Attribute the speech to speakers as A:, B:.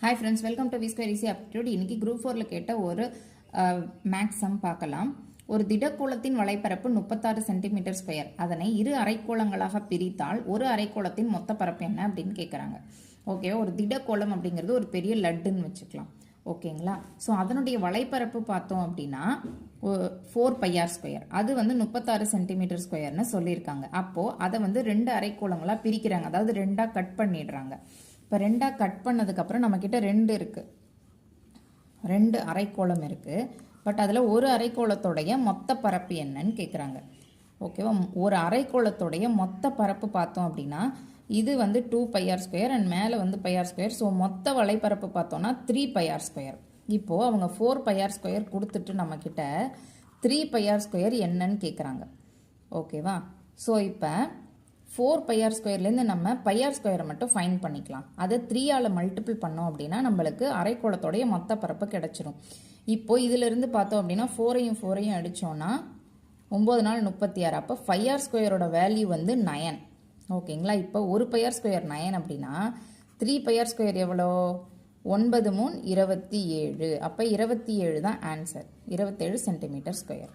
A: Hi friends, welcome to V square easy aptitude. இன்னைக்கு group 4ல் கேட்ட ஒரு மேக்ஸ் சம் பார்க்கலாம். ஒரு திடக்கோளத்தின் வலைப்பரப்பு 36 சென்டிமீட்டர் ஸ்கொயர். அதனை இரு அரைக்கோளங்களாக பிரித்தால் ஒரு அரைக்கோளத்தின் மொத்த பரப்பு என்ன அப்படின்னு கேட்குறாங்க. ஓகே, ஒரு திடக்கோளம் அப்படிங்கிறது ஒரு பெரிய லட்டுன்னு வச்சுக்கலாம். ஓகேங்களா? ஸோ அதனுடைய வலைப்பரப்பு பார்த்தோம் அப்படின்னா 4 πr ஸ்கொயர். அது வந்து 36 சென்டிமீட்டர் ஸ்கொயர்னு சொல்லியிருக்காங்க. அப்போது அதை வந்து 2 அரைக்கோளங்களாக பிரிக்கிறாங்க, அதாவது 2ஆக கட் பண்ணிடுறாங்க. இப்போ 2ஆக கட் பண்ணதுக்கப்புறம் நம்மக்கிட்ட 2 இருக்குது, 2 அரைக்கோளம் இருக்குது. பட் அதில் ஒரு அரைக்கோளத்தோடைய மொத்த பரப்பு என்னன்னு கேட்குறாங்க. ஓகேவா? ஒரு அரைக்கோளத்தோடைய மொத்த பரப்பு பார்த்தோம் அப்படின்னா இது வந்து 2 πr ஸ்கொயர் அண்ட் மேலே வந்து πr ஸ்கொயர். ஸோ மொத்த வலைப்பரப்பு பார்த்தோன்னா 3 πr ஸ்கொயர். இப்போது அவங்க 4 πr ஸ்கொயர் கொடுத்துட்டு நம்மக்கிட்ட 3 πr ஸ்கொயர் என்னன்னு கேட்குறாங்க. ஓகேவா? ஸோ இப்போ 4 πr ஸ்கொயர்லேருந்து நம்ம πr ஸ்கொயரை மட்டும் ஃபைன் பண்ணிக்கலாம். அதை 3ஆல் மல்டிபிள் பண்ணோம் அப்படின்னா நம்மளுக்கு அரைக்கோளத்தோடைய மொத்த பரப்பு கிடச்சிரும். இப்போ இதிலிருந்து பார்த்தோம் அப்படின்னா 4ஐயும் 4ஐயும் அடித்தோன்னா 9 4 36. அப்போ 5r ஸ்கொயரோட வேல்யூ வந்து 9. ஓகேங்களா? இப்போ ஒரு πr ஸ்கொயர் 9 அப்படின்னா 3 πr ஸ்கொயர் எவ்வளோ? 9 3 27. அப்போ 27 தான் ஆன்சர். 27 centimetre square.